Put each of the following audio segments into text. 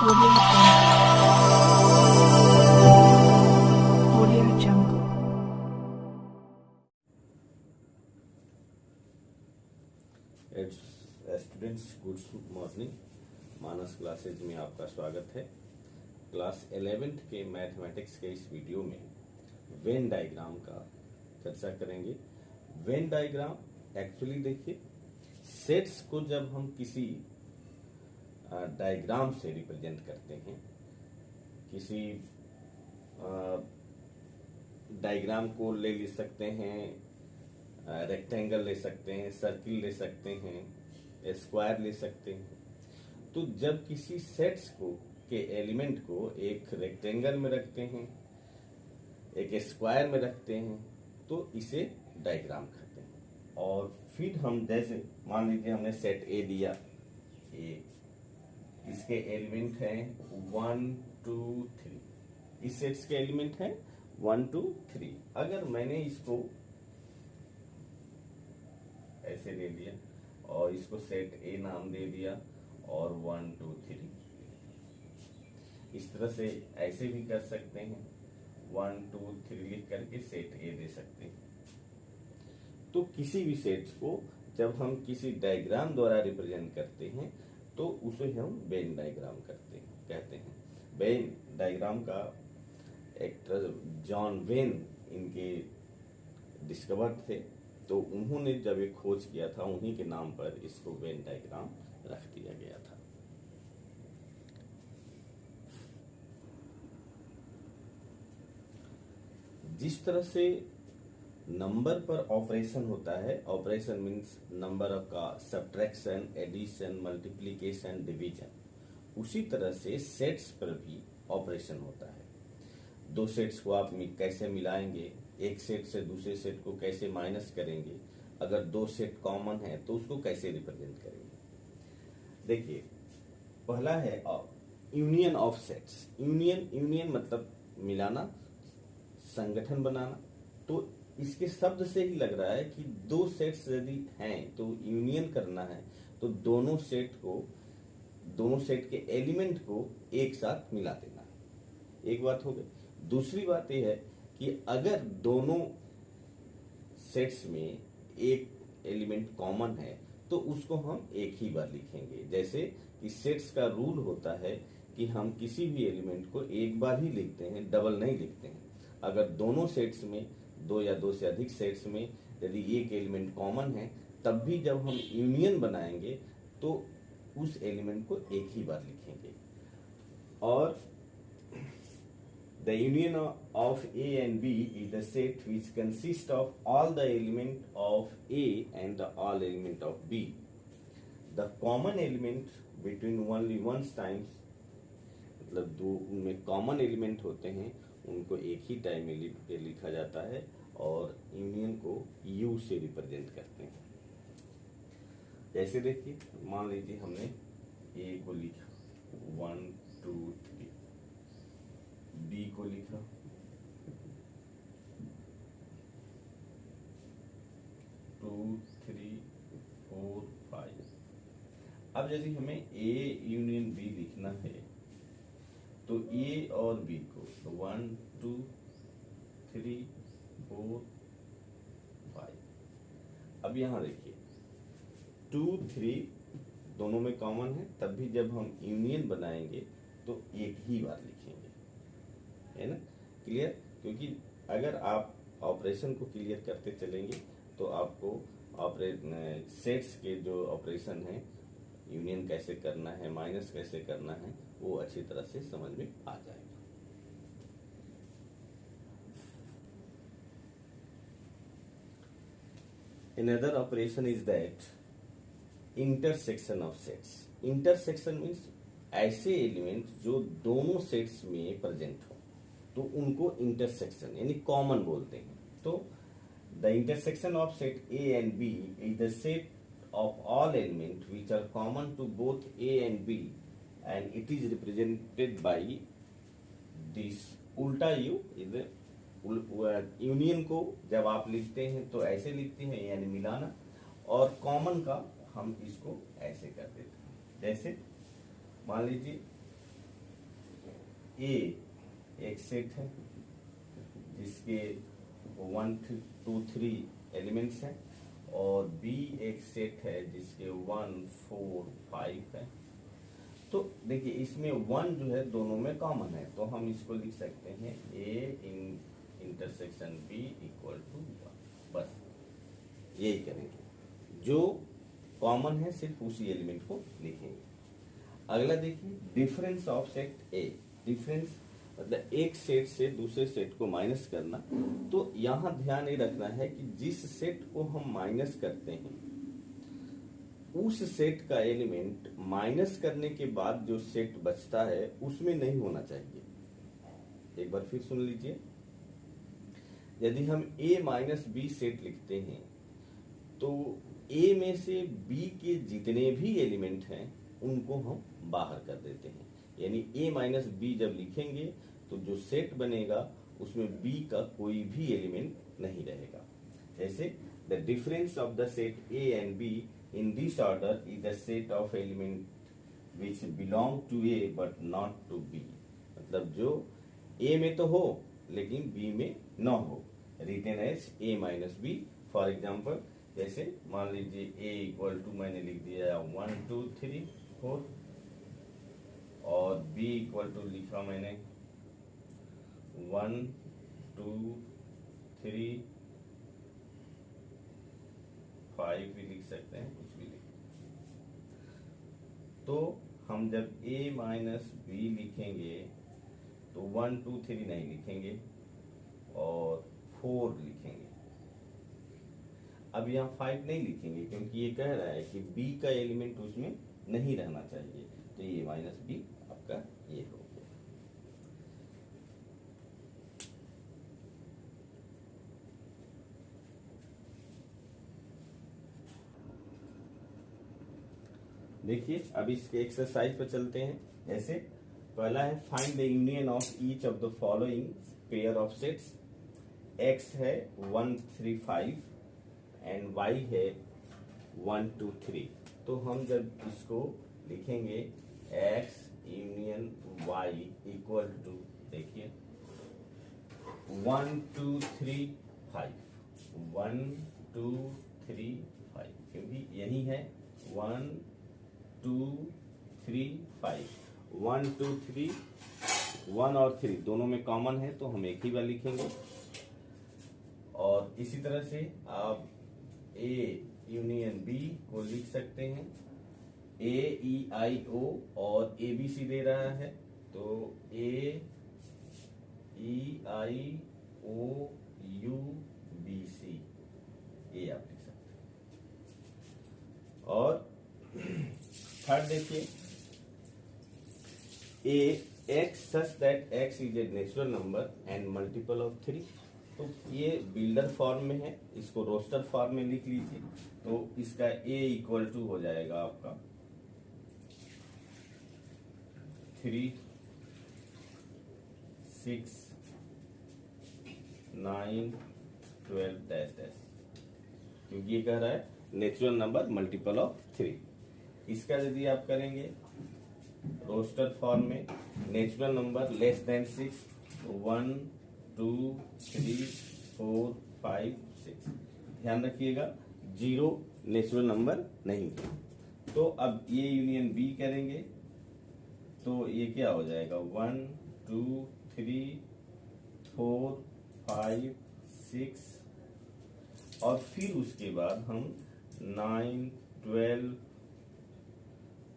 Audio Jungle. Students, good morning. Manas classes में आपका स्वागत है। क्लास 11th के मैथमेटिक्स के इस वीडियो में वेन डायग्राम का चर्चा करेंगे। वेन डायग्राम एक्चुअली देखिए, सेट्स को जब हम किसी डायग्राम से रिप्रेजेंट करते हैं, किसी डायग्राम को ले सकते हैं, रेक्टेंगल ले सकते हैं, सर्किल ले सकते हैं, स्क्वायर ले सकते हैं। तो जब किसी सेट्स को के एलिमेंट को एक रेक्टेंगल में रखते हैं, एक स्क्वायर में रखते हैं, तो इसे डायग्राम कहते हैं। और फिर हम जैसे मान लीजिए हमने सेट ए दिया, ए इसके एलिमेंट हैं 1 2 3, इस सेट्स के एलिमेंट हैं 1 2 3। अगर मैंने इसको ऐसे ले लिया और इसको सेट ए नाम दे दिया और 1 2 3, इस तरह से ऐसे भी कर सकते हैं, 1 2 3 लिख करके सेट ए दे सकते हैं। तो किसी भी सेट्स को जब हम किसी डायग्राम द्वारा रिप्रेजेंट करते हैं तो उसे हम वेन डायग्राम कहते हैं। वेन डायग्राम का एक जॉन वेन इनके डिस्कवर थे, तो उन्होंने जब एक खोज किया था, उन्हीं के नाम पर इसको वेन डायग्राम रख दिया गया था। जिस तरह से नंबर पर ऑपरेशन होता है, ऑपरेशन मीन्स नंबर का सब्ट्रैक्शन, एडिशन, मल्टीप्लिकेशन, डिवीजन, उसी तरह से सेट्स पर भी ऑपरेशन होता है। दो सेट्स को आप कैसे मिलाएंगे, एक सेट से दूसरे सेट को कैसे माइनस करेंगे, अगर दो सेट कॉमन है तो उसको कैसे रिप्रेजेंट करेंगे। देखिए, पहला है यूनियन ऑफ सेट्स। यूनियन मतलब मिलाना, संगठन बनाना। तो इसके शब्द से ही लग रहा है कि दो सेट्स यदि हैं तो यूनियन करना है, तो दोनों सेट के एलिमेंट को एक साथ मिला देना है। एक बात हो गई। दूसरी बात यह है कि अगर दोनों सेट्स में एक एलिमेंट कॉमन है तो उसको हम एक ही बार लिखेंगे। जैसे कि सेट्स का रूल होता है कि हम किसी भी एलिमेंट को एक बार ही लिखते हैं, डबल नहीं लिखते हैं। अगर दोनों सेट्स में, दो या दो से अधिक सेट्स में यदि एक एलिमेंट कॉमन है, तब भी जब हम यूनियन बनाएंगे तो उस एलिमेंट को एक ही बार लिखेंगे। और the union of A and B is the set which consists of all the element of A and the all element of B. The common element between only one times, मतलब दो उनमें common element होते हैं, उनको एक ही time में लिखा जाता है और यूनियन को U से रिप्रेजेंट करते हैं। जैसे देखिए, मान लीजिए हमने A को लिखा 1 2 3, B को लिखा 2 3 4 5। अब यदि हमें A यूनियन B लिखना है तो A और B को 1 2 3 4 5। अब यहां देखिए 2 3 दोनों में कॉमन है, तब भी जब हम यूनियन बनाएंगे तो एक ही बार लिखेंगे, है ना। क्लियर? क्योंकि अगर आप ऑपरेशन को क्लियर करते चलेंगे तो आपको सेट्स के जो ऑपरेशन है, यूनियन कैसे करना है, माइनस कैसे करना है, वो अच्छी तरह से समझ में आ जाएगा। Another operation is that intersection of sets. Intersection means ऐसे एलिमेंट जो दोनों सेट्स में प्रेजेंट हो तो उनको इंटरसेक्शन यानी कॉमन बोलते हैं। तो the intersection of set A and B is the set of all element which are common to both A and B and it is represented by this उल्टा U. Is union को जब आप लिखते हैं तो ऐसे लिखते हैं यानी मिलाना, और कॉमन का हम इसको ऐसे कर देते हैं। जैसे मान लीजिए ए एक सेट है जिसके 1 2 3 एलिमेंट्स हैं और बी एक सेट है जिसके 1 4 5 है। तो देखिए इसमें 1 जो है दोनों में कॉमन है, तो हम इसको लिख सकते हैं ए इन इंटरसेक्शन बी इक्वल टू 1। बस यही करेंगे, जो कॉमन है सिर्फ उसी एलिमेंट को लिखेंगे। अगला देखिए difference of set A. Difference मतलब एक सेट से दूसरे सेट को माइनस करना। तो यहां ध्यान ये रखना है कि जिस सेट को हम माइनस करते हैं उस सेट का एलिमेंट माइनस करने के बाद जो सेट बचता है उसमें नहीं होना चाहिए। एक बार फिर सुन लीजिए, यदि हम a माइनस बी सेट लिखते हैं तो a में से b के जितने भी एलिमेंट हैं उनको हम बाहर कर देते हैं। यानी a माइनस बी जब लिखेंगे तो जो सेट बनेगा उसमें b का कोई भी एलिमेंट नहीं रहेगा। जैसे the difference of the set a and b in this order is the set of element which belong to a but not to b। मतलब जो a में तो हो लेकिन b में न हो, written as a minus b। For example जैसे मान लीजिए a इक्वल टू मैंने लिख दिया 1 2 3 4 और b इक्वल टू लिखा मैंने 1 2 3 5 भी लिख सकते हैं, कुछ भी लिख। तो हम जब a माइनस बी लिखेंगे तो 1 2 3 नहीं लिखेंगे और 4 लिखेंगे। अब यहाँ 5 नहीं लिखेंगे क्योंकि ये कह रहा है कि b का एलिमेंट उसमें नहीं रहना चाहिए, तो ये माइनस बी आपका ये हो गया। देखिए अब इसके एक्सरसाइज पे चलते हैं। जैसे पहला है find the union of each of the following pair of sets. x है 1 3 5 एंड y है 1 2 3। तो हम जब इसको लिखेंगे x union y equal to, देखिए 1 2 3 5 1 2 3 5, क्योंकि यही है 1 2 3 5 1 2 3 1 और 3 दोनों में कॉमन है तो हम एक ही बार लिखेंगे। और इसी तरह से आप A यूनियन B को लिख सकते हैं। A E I O और A B C दे रहा है तो A E I O U B C ये आप लिख सकते हैं। और थर्ड देखिए a x such that x is a natural number and multiple of 3। तो ये बिल्डर फॉर्म में है, इसको रोस्टर फॉर्म में लिख लीजिए। तो इसका a इक्वल टू हो जाएगा आपका 3 6 9 12 डैश डैश, क्योंकि ये कह रहा है नेचुरल नंबर मल्टीपल ऑफ 3। इसका यदि आप करेंगे रोस्टर फॉर्म में नेचुरल नंबर लेस देन 6 1 2 3 4 5 6, ध्यान रखिएगा 0 नेचुरल नंबर नहीं है। तो अब ये यूनियन बी करेंगे तो ये क्या हो जाएगा 1 2 3 4 5 6 और फिर उसके बाद हम 9 12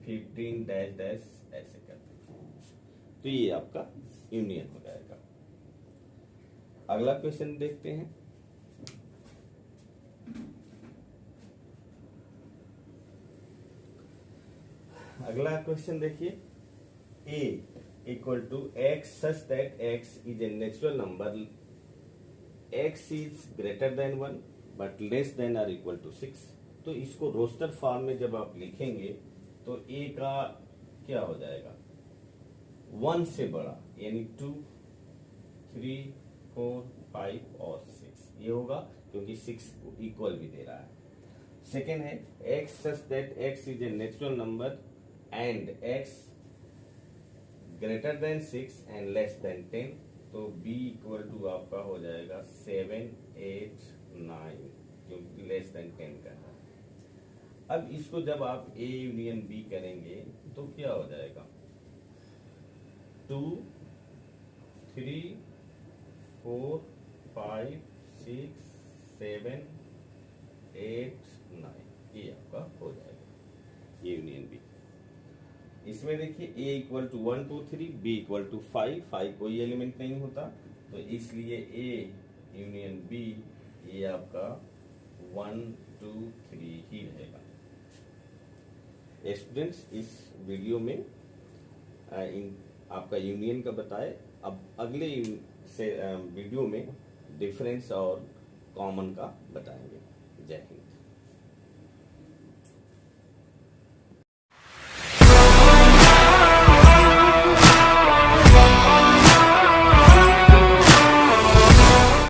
15 डैश डैश ऐसे करते हैं। तो ये आपका यूनियन हो जाएगा। अगला क्वेश्चन देखते हैं। अगला क्वेश्चन देखिए a equal to x such that x is a natural number, x is greater than 1 but less than और इक्वल टू 6। तो इसको रोस्टर फॉर्म में जब आप लिखेंगे तो a का क्या हो जाएगा 1 से बड़ा, यानी 2 3 4 5 और 6 ये होगा, क्योंकि 6 को इक्वल भी दे रहा है। सेकेंड है x such that x is a natural number and x greater than 6 and less than 10, तो बी इक्वल टू आपका हो जाएगा 7, 8, 9, क्योंकि लेस देन 10 का है। अब इसको जब आप ए यूनियन बी करेंगे तो क्या हो जाएगा, 2, 3, 4, 5, 6, 7, 8, 9, ये आपका हो जाएगा ए यूनियन बी। इसमें देखिए A equal to 1, 2, 3, B equal to 5 कोई एलिमेंट नहीं होता, तो इसलिए ए यूनियन बी ये आपका 1, 2, 3 ही रहेगा। स्टूडेंट्स, इस वीडियो में आपका यूनियन का बताए, अब अगले से वीडियो में डिफरेंस और कॉमन का बताएंगे। जय हिंद।